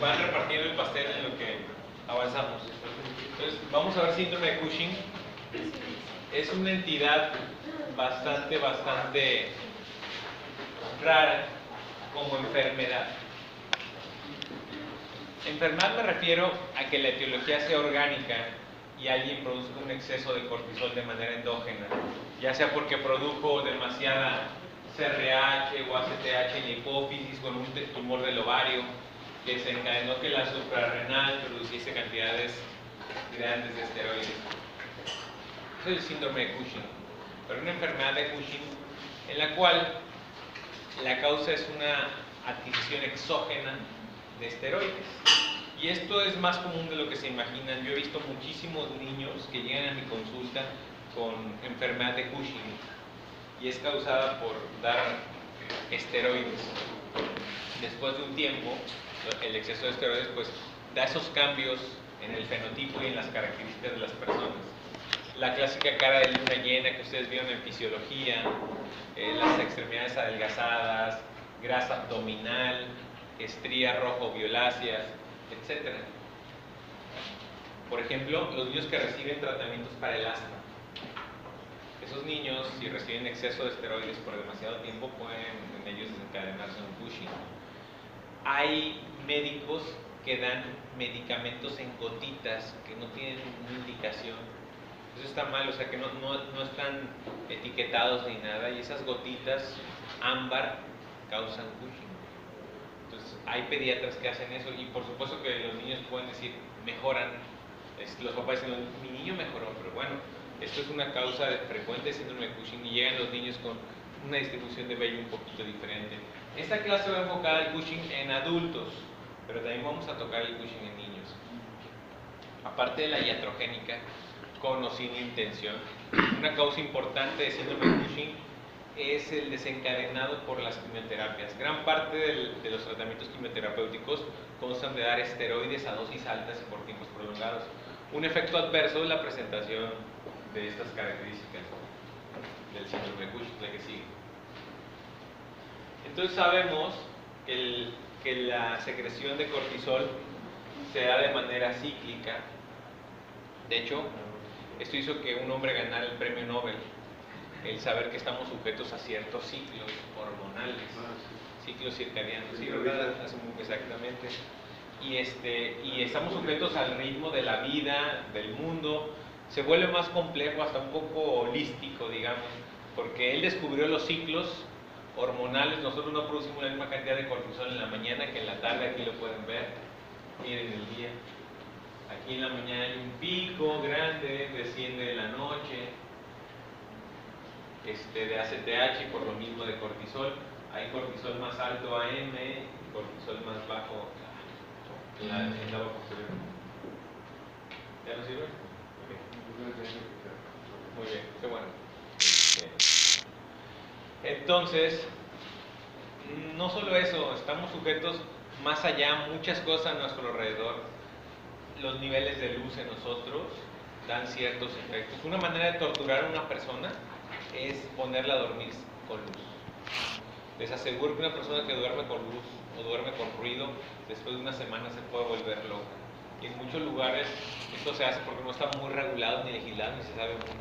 van repartiendo el pastel en lo que avanzamos. Entonces, vamos a ver síndrome de Cushing. Es una entidad bastante rara como enfermedad. Enfermedad me refiero a que la etiología sea orgánica y alguien produzca un exceso de cortisol de manera endógena, ya sea porque produjo demasiada CRH o ACTH en la hipófisis con un tumor del ovario que desencadenó que la suprarrenal produciese cantidades grandes de esteroides. Eso es el síndrome de Cushing, pero una enfermedad de Cushing en la cual la causa es una adquisición exógena de esteroides. Y esto es más común de lo que se imaginan. Yo he visto muchísimos niños que llegan a mi consulta con enfermedad de Cushing y es causada por dar esteroides. Después de un tiempo, el exceso de esteroides pues da esos cambios en el fenotipo y en las características de las personas. La clásica cara de luna llena que ustedes vieron en fisiología, las extremidades adelgazadas, grasa abdominal, estrías rojo-violáceas, etc. Por ejemplo, los niños que reciben tratamientos para el asma. Esos niños, si reciben exceso de esteroides por demasiado tiempo, pueden en ellos desencadenarse un Cushing. Hay médicos que dan medicamentos en gotitas que no tienen ninguna indicación. Eso está mal, o sea que no están etiquetados ni nada, y esas gotitas ámbar causan Cushing. Entonces hay pediatras que hacen eso, y por supuesto que los niños pueden decir, mejoran. Los papás dicen, mi niño mejoró, pero bueno, esto es una causa frecuente de síndrome de Cushing y llegan los niños con una distribución de vello un poquito diferente. Esta clase va enfocada al Cushing en adultos, pero también vamos a tocar el Cushing en niños. Aparte de la iatrogénica, con o sin intención, una causa importante de síndrome de Cushing es el desencadenado por las quimioterapias. Gran parte de los tratamientos quimioterapéuticos constan de dar esteroides a dosis altas y por tiempos prolongados. Un efecto adverso es la presentación de estas características del síndrome de Cushing, la que sigue. Entonces sabemos que la secreción de cortisol se da de manera cíclica. De hecho, esto hizo que un hombre ganara el premio Nobel, el saber que estamos sujetos a ciertos ciclos hormonales, ciclos circadianos, ¿sí, verdad? Exactamente. Y estamos sujetos al ritmo de la vida, del mundo. Se vuelve más complejo, hasta un poco holístico, digamos, porque él descubrió los ciclos hormonales. Nosotros no producimos la misma cantidad de cortisol en la mañana que en la tarde. Aquí lo pueden ver, miren el día. Aquí en la mañana hay un pico grande, desciende en la noche, de ACTH y por lo mismo de cortisol. Hay cortisol más alto AM y cortisol más bajo en la etapa posterior. ¿Ya no sirve? Okay. Muy bien, qué bueno. Entonces, no solo eso, estamos sujetos más allá, muchas cosas a nuestro alrededor. Los niveles de luz en nosotros dan ciertos efectos. Una manera de torturar a una persona es ponerla a dormir con luz. Les aseguro que una persona que duerme con luz o duerme con ruido, después de una semana se puede volver loca. Y en muchos lugares esto se hace porque no está muy regulado ni legislado ni se sabe mucho.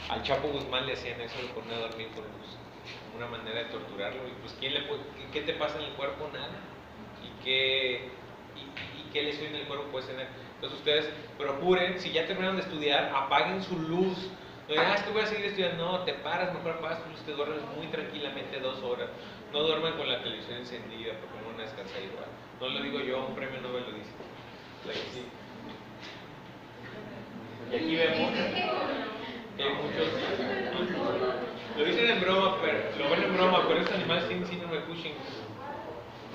Al Chapo Guzmán le hacían eso de poner a dormir con luz, como una manera de torturarlo. Y pues ¿qué te pasa en el cuerpo? Nada. ¿Y qué lesión en el cuerpo puede tener? Entonces ustedes procuren, si ya terminaron de estudiar, apaguen su luz. No digan, es que voy a seguir estudiando. No, te paras, mejor apagas tu luz, te duermes muy tranquilamente 2 horas. No duerman con la televisión encendida porque no van a descansar igual. No lo digo yo, un premio Nobel lo dice. Sí. Y aquí vemos que hay muchos. Lo dicen en broma, lo ven en broma, pero estos animales tienen síndrome de Cushing.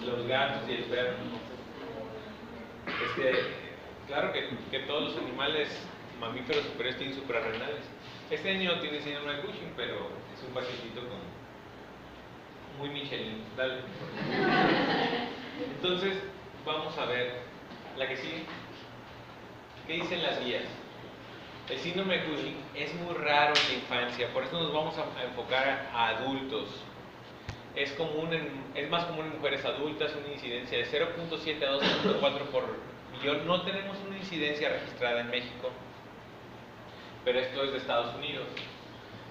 Los gatos y el perro. Claro que todos los animales mamíferos superiores tienen suprarrenales. Este niño no tiene síndrome de Cushing, pero es un pacientito muy Michelin. Dale. Entonces, vamos a ver la que sigue. ¿Qué dicen las guías? El síndrome de Cushing es muy raro en la infancia, por eso nos vamos a enfocar a adultos. es más común en mujeres adultas, una incidencia de 0.7 a 2.4 por millón. No tenemos una incidencia registrada en México, pero esto es de Estados Unidos.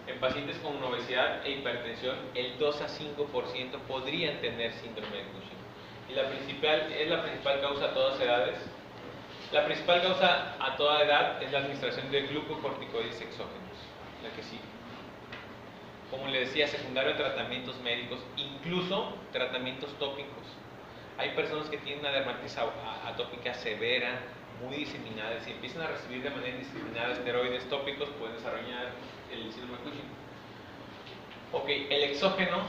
En pacientes con obesidad e hipertensión, el 2 a 5% podrían tener síndrome de Cushing. Y es la principal causa a todas edades. La principal causa a toda edad es la administración de glucocorticoides exógenos, la que sigue. Como le decía, secundario a tratamientos médicos, incluso tratamientos tópicos. Hay personas que tienen una dermatitis atópica severa, muy diseminada. Si empiezan a recibir de manera indiscriminada esteroides tópicos, pueden desarrollar el síndrome de Cushing. Ok, el exógeno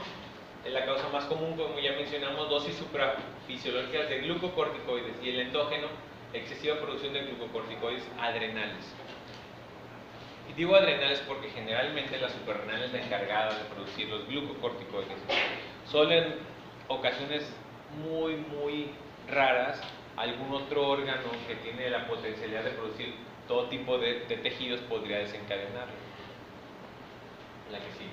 es la causa más común, como ya mencionamos, dosis suprafisiológicas de glucocorticoides, y el endógeno, excesiva producción de glucocorticoides adrenales. Y digo adrenales porque generalmente la suprarrenal es la encargada de producir los glucocorticoides. Solo en ocasiones muy raras, algún otro órgano que tiene la potencialidad de producir todo tipo de tejidos podría desencadenarlo. La que sigue.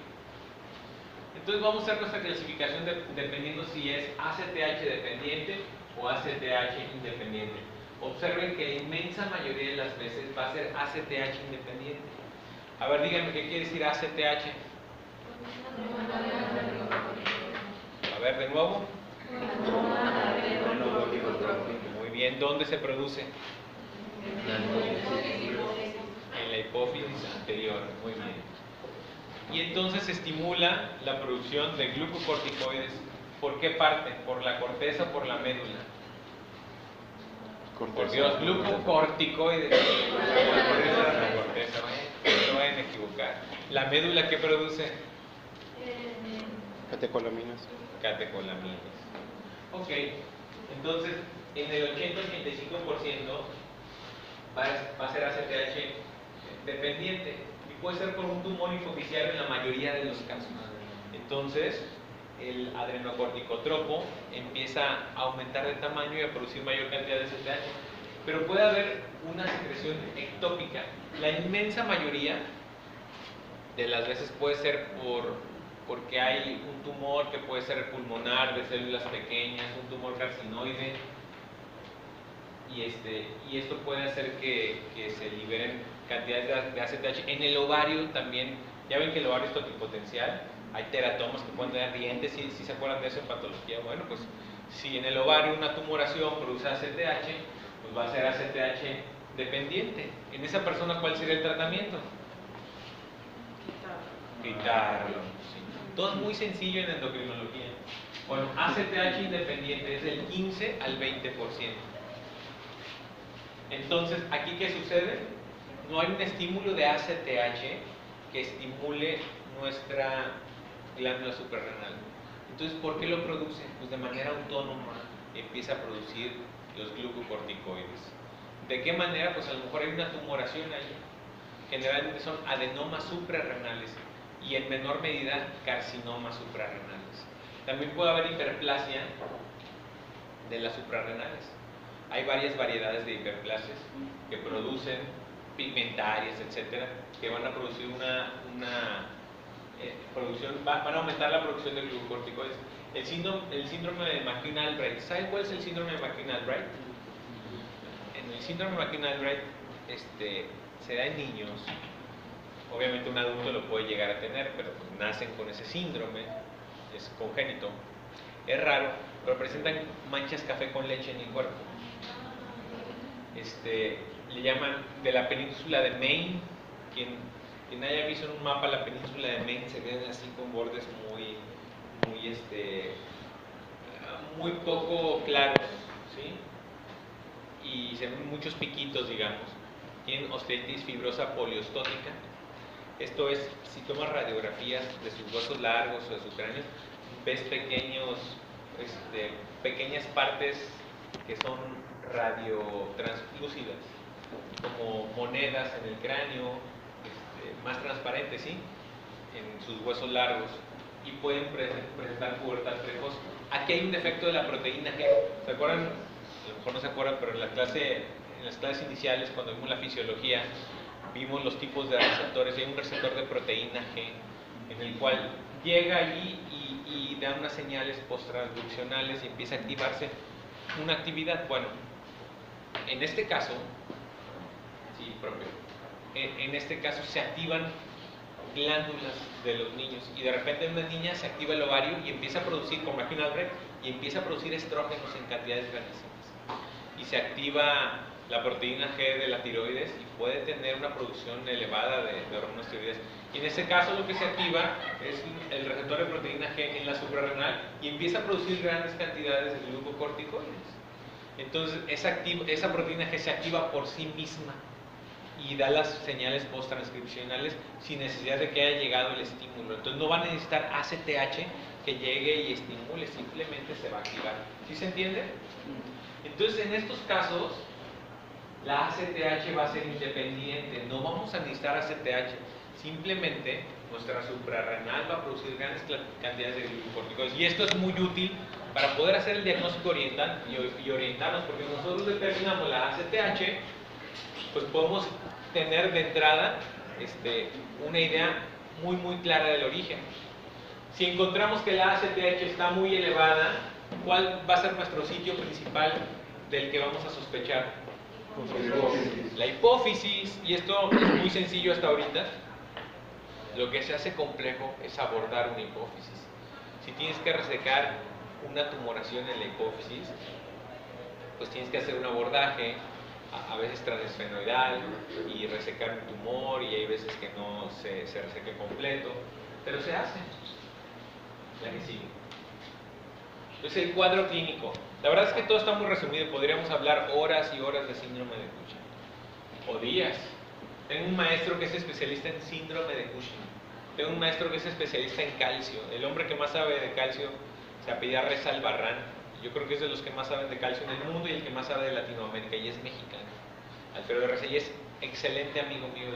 Entonces vamos a hacer nuestra clasificación dependiendo si es ACTH dependiente o ACTH independiente. Observen que la inmensa mayoría de las veces va a ser ACTH independiente. A ver, díganme, ¿qué quiere decir ACTH? A ver, de nuevo. Muy bien, ¿dónde se produce? En la hipófisis anterior, muy bien. Y entonces estimula la producción de glucocorticoides. ¿Por qué parte? ¿Por la corteza o por la médula? Por Dios, glucocorticoides. La corteza, no se vayan a equivocar. ¿La médula qué produce? Catecolaminas. Catecolaminas. Ok, entonces en el 80-85% va a ser ACTH dependiente, y puede ser por un tumor hipoficiario en la mayoría de los casos. Entonces el adrenocorticotropo empieza a aumentar de tamaño y a producir mayor cantidad de ACTH, pero puede haber una secreción ectópica. La inmensa mayoría de las veces puede ser porque hay un tumor que puede ser pulmonar, de células pequeñas, un tumor carcinoide, y esto puede hacer que se liberen cantidades de ACTH. En el ovario también, ya ven que el ovario es totipotencial, hay teratomas que pueden tener dientes, si se acuerdan de eso en patología. Bueno, pues si en el ovario una tumoración produce ACTH, pues va a ser ACTH dependiente. En esa persona, ¿cuál sería el tratamiento? Quitarlo. Sí. Todo es muy sencillo en endocrinología. Bueno, ACTH independiente es del 15 al 20%. Entonces, ¿aquí qué sucede? No hay un estímulo de ACTH que estimule nuestra glándula suprarrenal. Entonces, ¿por qué lo produce? Pues de manera autónoma empieza a producir los glucocorticoides. ¿De qué manera? Pues a lo mejor hay una tumoración ahí. Generalmente son adenomas suprarrenales y en menor medida carcinomas suprarrenales. También puede haber hiperplasia de las suprarrenales. Hay varias variedades de hiperplasias que producen pigmentarias, etcétera, que van a producir van a aumentar la producción de glucocorticoides. El síndrome de McCune-Albright. ¿Saben cuál es el síndrome de McCune-Albright? En el síndrome de McCune-Albright se da en niños. Obviamente un adulto lo puede llegar a tener, pero pues nacen con ese síndrome, es congénito. Es raro, pero presentan manchas café con leche en el cuerpo. Le llaman de la península de Maine. Quien haya visto en un mapa la península de Maine, se ven así con bordes muy poco claros, ¿sí? Y se ven muchos piquitos, digamos. Tienen osteitis fibrosa poliostótica. Esto es, si tomas radiografías de sus huesos largos o de su cráneo, ves pequeñas partes que son radiotranslúcidas, como monedas en el cráneo, más transparentes, ¿sí? En sus huesos largos, y pueden presentar pubertad precoz. Aquí hay un defecto de la proteína G. ¿Se acuerdan? A lo mejor no se acuerdan, pero en las clases iniciales, cuando vimos la fisiología, vimos los tipos de receptores, y hay un receptor de proteína G en el cual llega allí y da unas señales posttransduccionales y empieza a activarse una actividad. Bueno, en este caso, sí, propio, en este caso se activan glándulas de los niños y de repente en una niña se activa el ovario y empieza a producir, como aquí un Albrecht, y empieza a producir estrógenos en cantidades grandísimas. Y se activa la proteína G de la tiroides y puede tener una producción elevada de hormonas tiroides. Y en este caso lo que se activa es el receptor de proteína G en la suprarrenal y empieza a producir grandes cantidades de glucocorticoides. Entonces esa proteína G se activa por sí misma y da las señales posttranscripcionales sin necesidad de que haya llegado el estímulo. Entonces no va a necesitar ACTH que llegue y estimule, simplemente se va a activar. ¿Sí se entiende? Entonces en estos casos la ACTH va a ser independiente, no vamos a necesitar ACTH, simplemente nuestra suprarrenal va a producir grandes cantidades de glucocorticoides. Y esto es muy útil para poder hacer el diagnóstico y orientarnos, porque nosotros determinamos la ACTH, pues podemos tener de entrada una idea muy clara del origen. Si encontramos que la ACTH está muy elevada, ¿cuál va a ser nuestro sitio principal del que vamos a sospechar? La hipófisis. Y esto es muy sencillo hasta ahorita. Lo que se hace complejo es abordar una hipófisis. Si tienes que resecar una tumoración en la hipófisis, pues tienes que hacer un abordaje, a veces transesfenoidal, y resecar un tumor, y hay veces que no se reseque completo, pero se hace. La que sigue. Entonces el cuadro clínico. La verdad es que todo está muy resumido, podríamos hablar horas y horas de síndrome de Cushing. O días. Tengo un maestro que es especialista en síndrome de Cushing. Tengo un maestro que es especialista en calcio. El hombre que más sabe de calcio se apellida Reza Albarrán. Yo creo que es de los que más saben de calcio en el mundo y el que más sabe de Latinoamérica, y es mexicano. Alfredo Reza, y es excelente amigo mío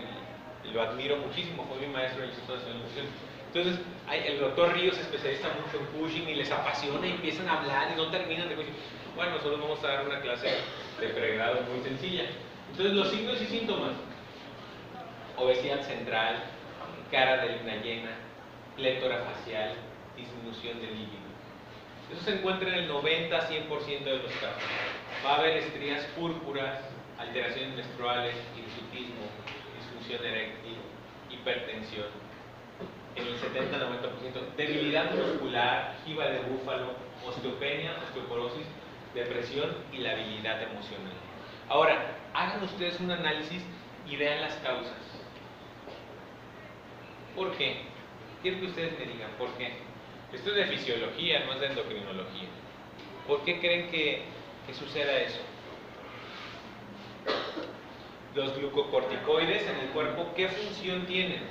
y lo admiro muchísimo. Fue mi maestro en el Instituto Nacional de Nutrición. Entonces, el doctor Ríos se especializa mucho en Cushing y les apasiona y empiezan a hablar y no terminan de Cushing. Bueno, nosotros vamos a dar una clase de pregrado muy sencilla. Entonces, los signos y síntomas: obesidad central, cara de luna llena, plétora facial, disminución del líbido. Eso se encuentra en el 90-100% de los casos. Va a haber estrías púrpuras, alteraciones menstruales, hirsutismo, disfunción eréctil, hipertensión. En el 70-90%, debilidad muscular, jiba de búfalo, osteopenia, osteoporosis, depresión y labilidad emocional. Ahora, hagan ustedes un análisis y vean las causas. ¿Por qué? Quiero que ustedes me digan por qué. Esto es de fisiología, no es de endocrinología. ¿Por qué creen que suceda eso? Los glucocorticoides en el cuerpo, ¿qué función tienen?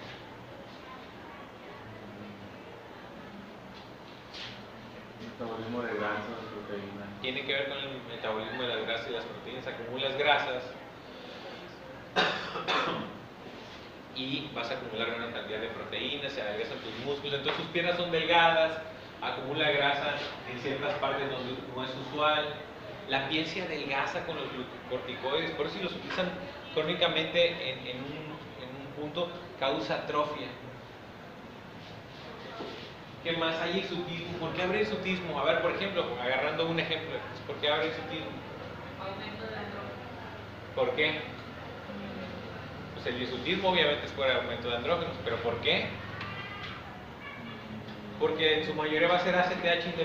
Metabolismo de grasas, proteínas. Tiene que ver con el metabolismo de las grasas y las proteínas. Acumulas grasas y vas a acumular una cantidad de proteínas, se adelgazan tus músculos, entonces tus piernas son delgadas, acumula grasa en ciertas partes donde no es usual. La piel se adelgaza con los glucocorticoides, por eso si los utilizan crónicamente en un punto, causa atrofia. ¿Qué más? Hay hirsutismo. ¿Por qué habrá hirsutismo? A ver, por ejemplo, agarrando un ejemplo, ¿por qué habrá hirsutismo? Aumento de andrógenos. ¿Por qué? Pues el hirsutismo obviamente es por el aumento de andrógenos, ¿pero por qué? Porque en su mayoría va a ser ACTH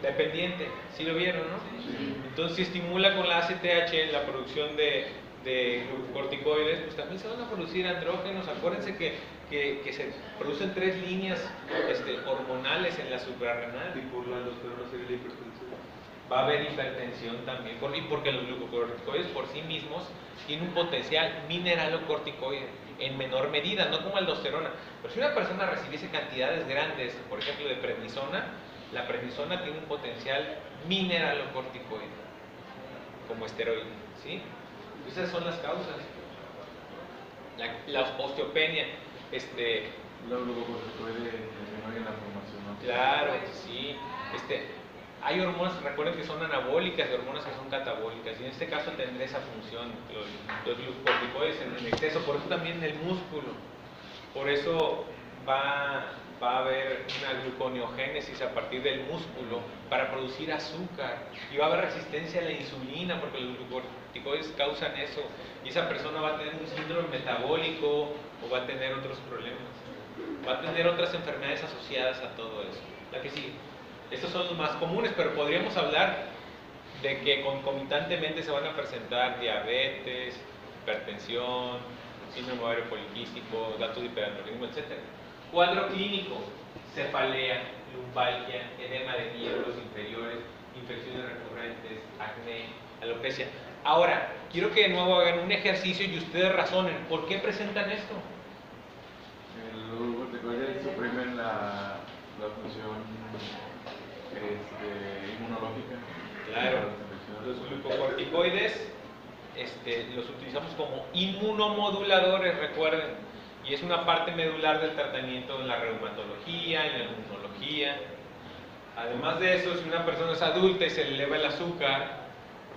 dependiente, ¿sí lo vieron, no? Sí. Entonces si estimula con la ACTH en la producción de glucocorticoides, pues también se van a producir andrógenos. Acuérdense que se producen 3 líneas hormonales en la suprarrenal. Y por la aldosterona sería la hipertensión. Va a haber hipertensión también, y porque los glucocorticoides por sí mismos tienen un potencial mineralocorticoide en menor medida, no como aldosterona. Pero si una persona recibiese cantidades grandes, por ejemplo de prednisona, la prednisona tiene un potencial mineralocorticoide como esteroide, ¿sí? Esas son las causas. La osteopenia, La glucocorticoide en la formación, ¿no? claro, sí. Hay hormonas, recuerden que son anabólicas y hormonas que son catabólicas, y en este caso tendrá esa función, los glucocorticoides en exceso. Por eso también el músculo, por eso va va a haber una gluconeogénesis a partir del músculo para producir azúcar y va a haber resistencia a la insulina porque los glucocorticoides causan eso y esa persona va a tener un síndrome metabólico o va a tener otros problemas, va a tener otras enfermedades asociadas a todo eso. La que sigue. Estos son los más comunes, pero podríamos hablar de que concomitantemente se van a presentar diabetes, hipertensión, síndrome ovario poliquístico, datos de hiperandrogenismo, etc. Cuadro clínico: cefalea, lumbalgia, edema de miembros inferiores, infecciones recurrentes, acné, alopecia. Ahora, quiero que de nuevo hagan un ejercicio y ustedes razonen, ¿por qué presentan esto? Los glucocorticoides suprimen la función inmunológica. Claro, los glucocorticoides los utilizamos como inmunomoduladores, recuerden, y es una parte medular del tratamiento en la reumatología, en la inmunología. Además de eso, si una persona es adulta y se le eleva el azúcar,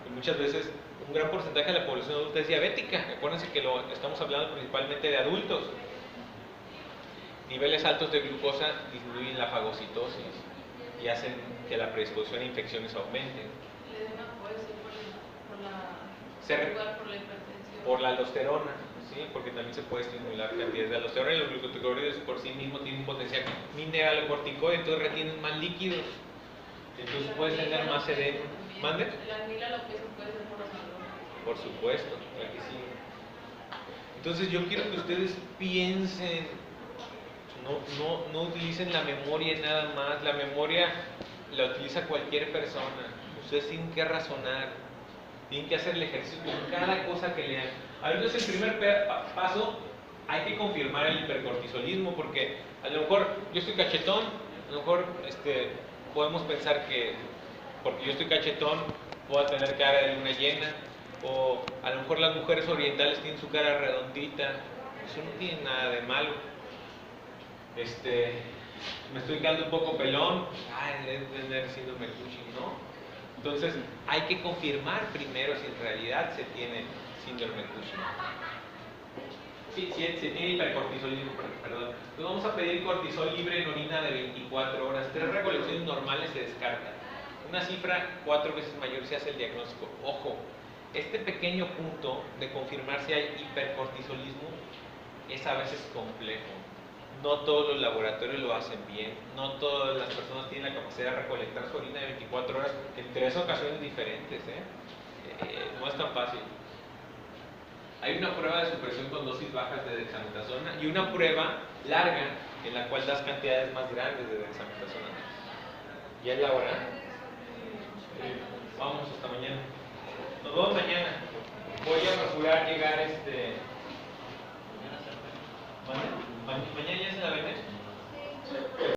y muchas veces un gran porcentaje de la población adulta es diabética, acuérdense que estamos hablando principalmente de adultos. Niveles altos de glucosa disminuyen la fagocitosis y hacen que la predisposición a infecciones aumente. Por la aldosterona, ¿sí? Porque también se puede estimular cantidades de aldosterona y los glucocorticoides por sí mismos tienen un potencial mineralocorticoide, entonces retienen más líquidos, entonces puedes tener más edema. ¿Mande? La amilopecia puede ser por los andrógenos. Por supuesto, claro que sí. Entonces yo quiero que ustedes piensen, no utilicen la memoria nada más, la memoria la utiliza cualquier persona, ustedes tienen que razonar, tienen que hacer el ejercicio con cada cosa que lean. Entonces el primer paso, hay que confirmar el hipercortisolismo, porque a lo mejor yo estoy cachetón, a lo mejor podemos pensar que porque yo estoy cachetón puedo tener cara de luna llena, o a lo mejor las mujeres orientales tienen su cara redondita, eso no tiene nada de malo. Me estoy quedando un poco pelón, debe tener síndrome Cushing, ¿no? Entonces hay que confirmar primero si en realidad se tiene síndrome Cushing. Sí, se tiene hipercortisolismo, perdón. Entonces vamos a pedir cortisol libre en orina de 24 horas. 3 recolecciones normales se descartan. Una cifra 4 veces mayor se hace el diagnóstico. Ojo, este pequeño punto de confirmar si hay hipercortisolismo es a veces complejo. No todos los laboratorios lo hacen bien, no todas las personas tienen la capacidad de recolectar su orina de 24 horas en 3 ocasiones diferentes, no es tan fácil. Hay una prueba de supresión con dosis bajas de dexametasona y una prueba larga en la cual das cantidades más grandes de dexametasona. ¿Ya es la hora? Vamos, hasta mañana. Nos vemos mañana. Voy a procurar llegar ¿Mañana ya se la ven?